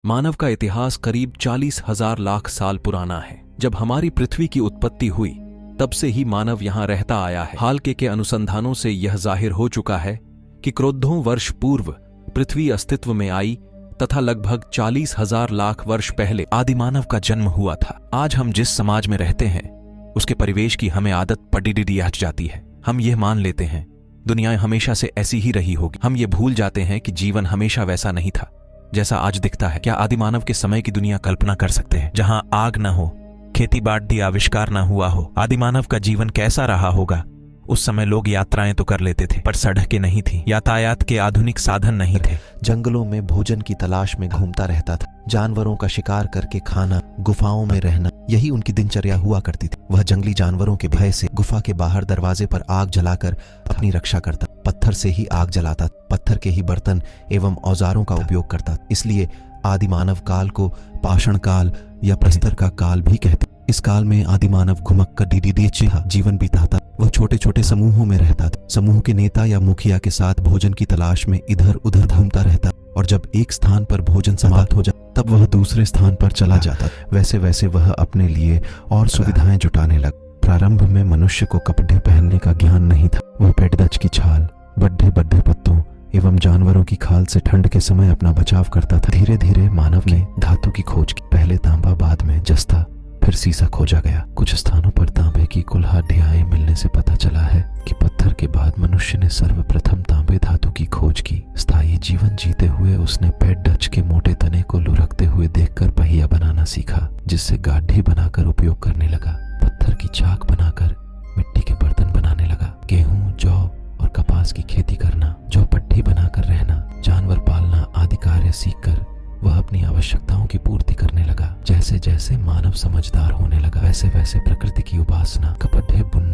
मानव का इतिहास करीब 40,000 लाख साल पुराना है। जब हमारी पृथ्वी की उत्पत्ति हुई तब से ही मानव यहाँ रहता आया है। हाल के अनुसंधानों से यह जाहिर हो चुका है कि करोड़ों वर्ष पूर्व पृथ्वी अस्तित्व में आई तथा लगभग 40,000 लाख वर्ष पहले आदिमानव का जन्म हुआ था। आज हम जिस समाज में रहते हैं उसके परिवेश की हमें आदत पड़ी हट जाती है। हम यह मान लेते हैं दुनिया हमेशा से ऐसी ही रही होगी। हम ये भूल जाते हैं कि जीवन हमेशा वैसा नहीं था जैसा आज दिखता है। क्या आदिमानव के समय की दुनिया कल्पना कर सकते हैं जहां आग न हो, खेती बाड़ी आविष्कार न हुआ हो? आदिमानव का जीवन कैसा रहा होगा? उस समय लोग यात्राएं तो कर लेते थे पर सड़कें नहीं थी, यातायात के आधुनिक साधन नहीं थे। जंगलों में भोजन की तलाश में घूमता रहता था, जानवरों का शिकार करके खाना, गुफाओं में रहना, यही उनकी दिनचर्या हुआ करती थी। वह जंगली जानवरों के भय से गुफा के बाहर दरवाजे पर आग जलाकर अपनी रक्षा करता, पत्थर से ही आग जलाता, पत्थर के ही बर्तन एवं औजारों का उपयोग करता। इसलिए आदिमानव काल को पाषाण काल या प्रस्तर का काल भी कहते। इस काल में आदिमानव घुमक कर जीवन बिताता। वह छोटे छोटे समूहों में रहता था। समूह के नेता या मुखिया के साथ भोजन की तलाश में इधर उधर घूमता रहता और जब एक स्थान पर भोजन समाप्त हो जाता तब वह दूसरे स्थान पर चला जाता। वैसे वैसे वह अपने लिए और सुविधाएं जुटाने लगा। प्रारंभ में मनुष्य को कपड़े पहनने का ज्ञान नहीं था। वह पेटदच की छाल, बड्ढे बड्ढे पत्तों एवं जानवरों की खाल से ठंड के समय अपना बचाव करता था। धीरे धीरे मानव ने धातु की खोज की। पहले तांबा, बाद में जस्ता, फिर सीसा खोजा गया। कुछ स्थानों पर तांबे की कुल्हाड़ ढियाएं मिलने से पता चला है कि पत्थर के बाद मनुष्य ने सर्वप्रथम तांबे धातु की खोज की। स्थायी जीवन जीते हुए उसने पेटडच के मोटे तने को लुढ़कते हुए देखकर पहिया बनाना सीखा, जिससे गाढ़ी बनाकर उपयोग करने लगा। पत्थर की चाक बनाकर मिट्टी के बर्तन बनाने लगा। गेहूं, जौ और कपास की खेती करना, जौ पट्टी बनाकर रहना, जानवर पालना आदि कार्य सीखकर वह अपनी आवश्यकताओं की पूर्ति करने लगा। जैसे जैसे मानव समझदार होने लगा वैसे वैसे प्रकृति की उपासना, कपड़े बुनना